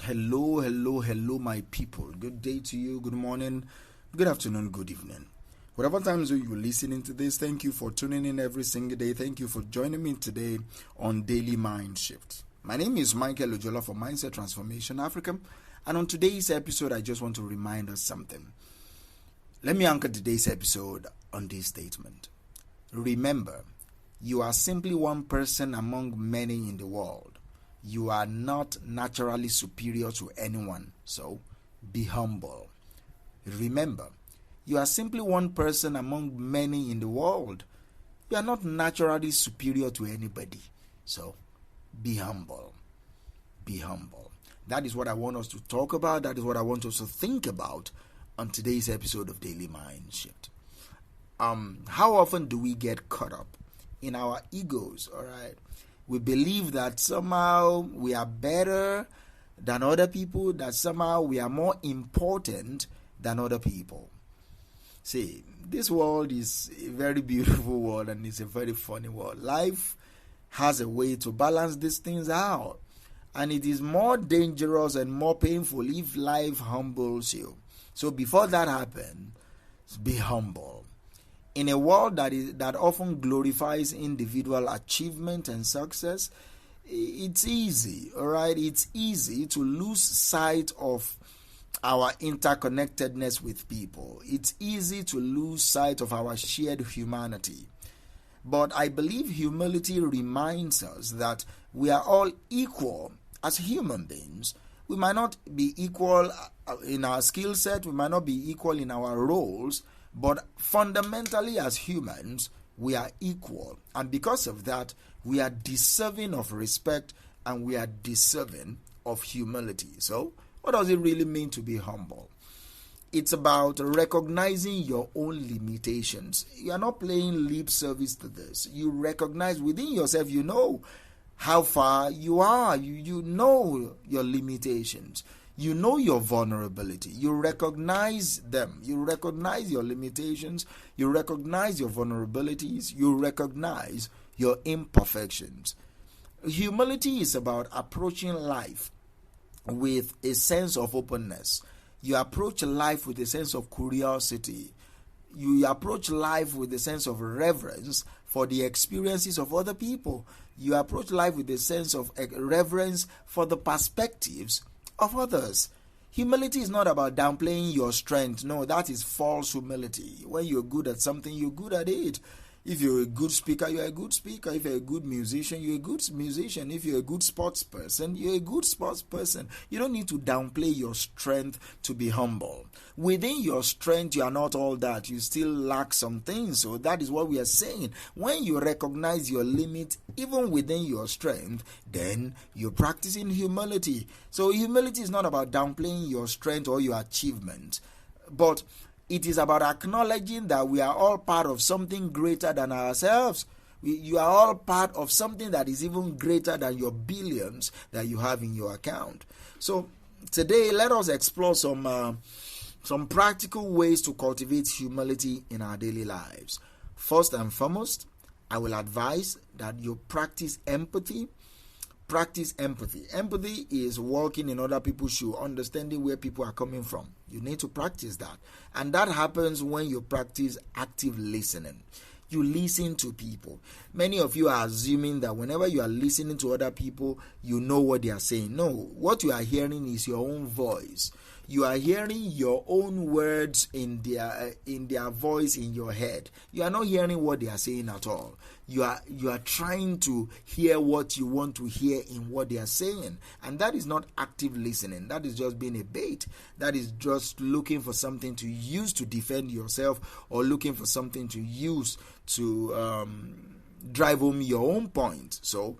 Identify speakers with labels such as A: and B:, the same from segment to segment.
A: Hello, hello, hello, my people. Good day to you, good morning, good afternoon, good evening. Whatever times you're listening to this, thank you for tuning in every single day. Thank you for joining me today on Daily Mind Shift. My name is Michael Ojola for Mindset Transformation Africa, and on today's episode, I just want to remind us something. Let me anchor today's episode on this statement. Remember, you are simply one person among many in the world. You are not naturally superior to anyone, so be humble. Remember, you are simply one person among many in the world. You are not naturally superior to anybody, so be humble. Be humble. That is what I want us to talk about. That is what I want us to think about on today's episode of Daily Mind Shift. How often do we get caught up in our egos, all right? We believe that somehow we are better than other people, that somehow we are more important than other people. See, this world is a very beautiful world and it's a very funny world. Life has a way to balance these things out. And it is more dangerous and more painful if life humbles you. So before that happens, be humble. In a world that often glorifies individual achievement and success, it's easy, all right? It's easy to lose sight of our interconnectedness with people. It's easy to lose sight of our shared humanity. But I believe humility reminds us that we are all equal as human beings. We might not be equal in our skill set, we might not be equal in our roles, but fundamentally as humans, we are equal. And because of that, we are deserving of respect and we are deserving of humility. So, what does it really mean to be humble? It's about recognizing your own limitations. You are not playing lip service to this. You recognize within yourself, you know how far you are. You know your limitations. You know your vulnerability. You recognize them. You recognize your limitations. You recognize your vulnerabilities. You recognize your imperfections. Humility is about approaching life with a sense of openness. You approach life with a sense of curiosity. You approach life with a sense of reverence for the experiences of other people. You approach life with a sense of reverence for the perspectives of others. Humility is not about downplaying your strength. No, that is false humility. When you're good at something, you're good at it. If you're a good speaker, you're a good speaker. If you're a good musician, you're a good musician. If you're a good sports person, you're a good sports person. You don't need to downplay your strength to be humble. Within your strength, you are not all that. You still lack some things. So that is what we are saying. When you recognize your limit, even within your strength, then you're practicing humility. So humility is not about downplaying your strength or your achievement, but it is about acknowledging that we are all part of something greater than ourselves. You are all part of something that is even greater than your billions that you have in your account. So today, let us explore some practical ways to cultivate humility in our daily lives. First and foremost, I will advise that you practice empathy. Practice empathy. Empathy is walking in other people's shoes, understanding where people are coming from. You need to practice that. And that happens when you practice active listening. You listen to people. Many of you are assuming that whenever you are listening to other people, you know what they are saying. No, what you are hearing is your own voice. You are hearing your own words in their voice in your head. You are not hearing what they are saying at all. You are trying to hear what you want to hear in what they are saying. And that is not active listening. That is just being a bait. That is just looking for something to use to defend yourself or looking for something to use to drive home your own point. So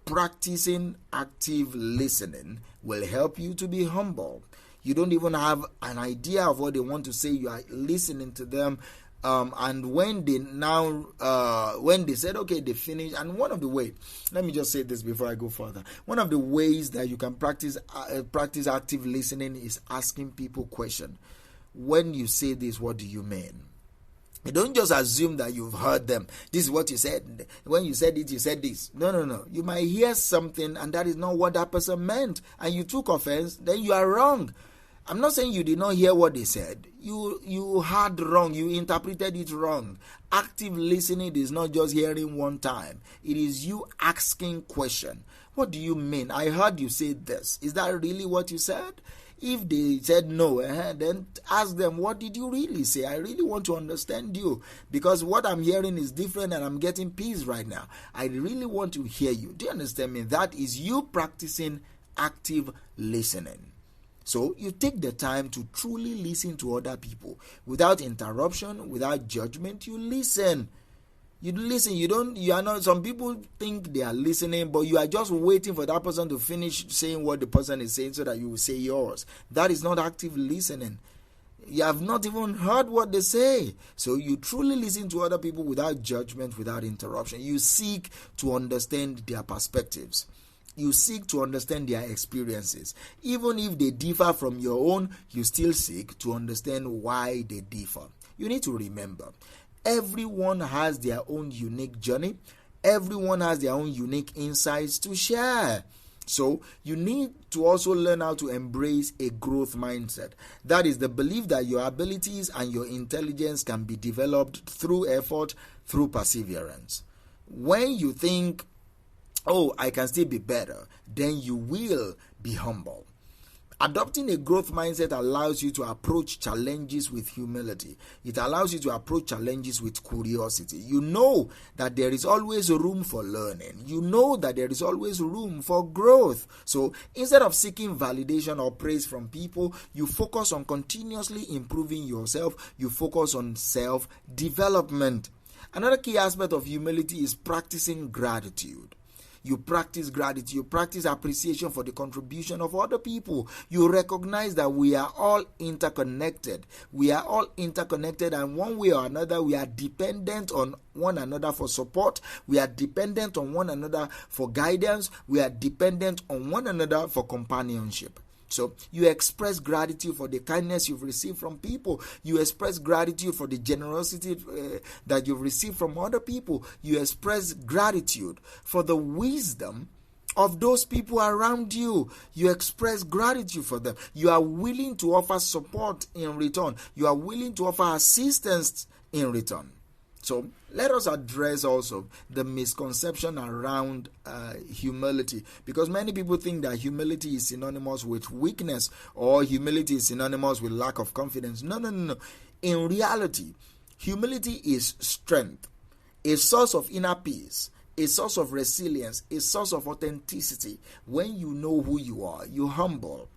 A: practicing active listening will help you to be humble. You don't even have an idea of what they want to say. You are listening to them. And when they said, okay, they finished. And one of the ways, let me just say this before I go further. One of the ways that you can practice active listening is asking people questions. When you say this, what do you mean? You don't just assume that you've heard them. This is what you said. When you said it, you said this. No. You might hear something and that is not what that person meant, and you took offense, then you are wrong. I'm not saying you did not hear what they said. You heard wrong. You interpreted it wrong. Active listening is not just hearing one time. It is you asking question. What do you mean? I heard you say this. Is that really what you said? If they said no, then ask them, what did you really say? I really want to understand you, because what I'm hearing is different and I'm getting peace right now. I really want to hear you. Do you understand me? That is you practicing active listening. So you take the time to truly listen to other people without interruption, without judgment. You listen. You listen. You are not. Some people think they are listening, but you are just waiting for that person to finish saying what the person is saying so that you will say yours. That is not active listening. You have not even heard what they say. So you truly listen to other people without judgment, without interruption. You seek to understand their perspectives. You seek to understand their experiences. Even if they differ from your own, you still seek to understand why they differ. You need to remember, everyone has their own unique journey. Everyone has their own unique insights to share. So you need to also learn how to embrace a growth mindset. That is the belief that your abilities and your intelligence can be developed through effort, through perseverance. When you think, oh, I can still be better, then you will be humble. Adopting a growth mindset allows you to approach challenges with humility. It allows you to approach challenges with curiosity. You know that there is always room for learning. You know that there is always room for growth. So instead of seeking validation or praise from people, you focus on continuously improving yourself. You focus on self-development. Another key aspect of humility is practicing gratitude. You practice gratitude. You practice appreciation for the contribution of other people. You recognize that we are all interconnected. We are all interconnected, and one way or another, we are dependent on one another for support. We are dependent on one another for guidance. We are dependent on one another for companionship. So you express gratitude for the kindness you've received from people. You express gratitude for the generosity that you've received from other people. You express gratitude for the wisdom of those people around you. You express gratitude for them. You are willing to offer support in return. You are willing to offer assistance in return. So let us address also the misconception around humility, because many people think that humility is synonymous with weakness, or humility is synonymous with lack of confidence. No. In reality, humility is strength, a source of inner peace, a source of resilience, a source of authenticity. When you know who you are, you're humble.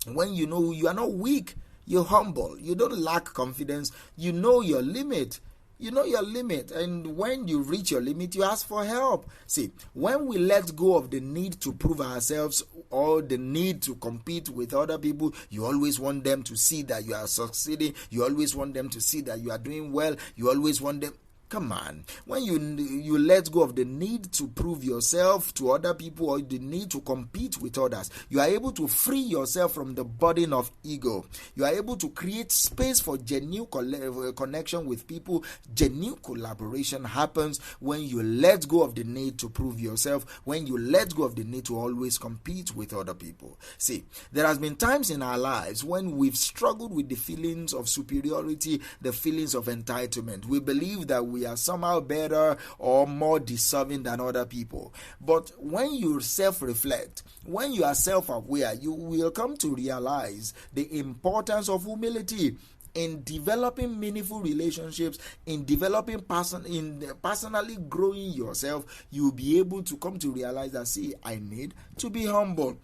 A: When you know who you are, not weak, you're humble. You don't lack confidence. You know your limit. You know your limit, and when you reach your limit, you ask for help. See, when we let go of the need to prove ourselves or the need to compete with other people, you always want them to see that you are succeeding. You always want them to see that you are doing well. You always want them. Come on. When you let go of the need to prove yourself to other people or the need to compete with others, you are able to free yourself from the burden of ego. You are able to create space for genuine connection with people. Genuine collaboration happens when you let go of the need to prove yourself, when you let go of the need to always compete with other people. See, there has been times in our lives when we've struggled with the feelings of superiority, the feelings of entitlement. We believe that we are somehow better or more deserving than other people. But when you self-reflect, when you are self-aware, you will come to realize the importance of humility in developing meaningful relationships, in developing personally growing yourself. You'll be able to come to realize that, see, I need to be humble.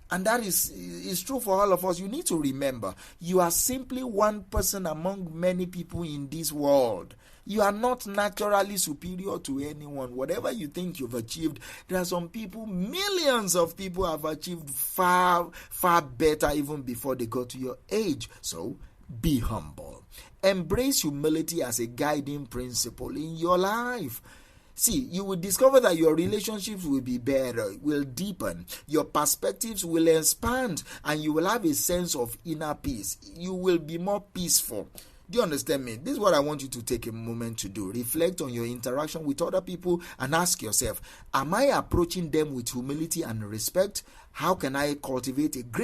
A: And that is true for all of us. You need to remember, you are simply one person among many people in this world. You are not naturally superior to anyone. Whatever you think you've achieved, there are some people, millions of people have achieved far, far better even before they got to your age. So be humble. Embrace humility as a guiding principle in your life. See, you will discover that your relationships will be better, will deepen, your perspectives will expand, and you will have a sense of inner peace. You will be more peaceful. Do you understand me? This is what I want you to take a moment to do. Reflect on your interaction with other people and ask yourself, am I approaching them with humility and respect? How can I cultivate a great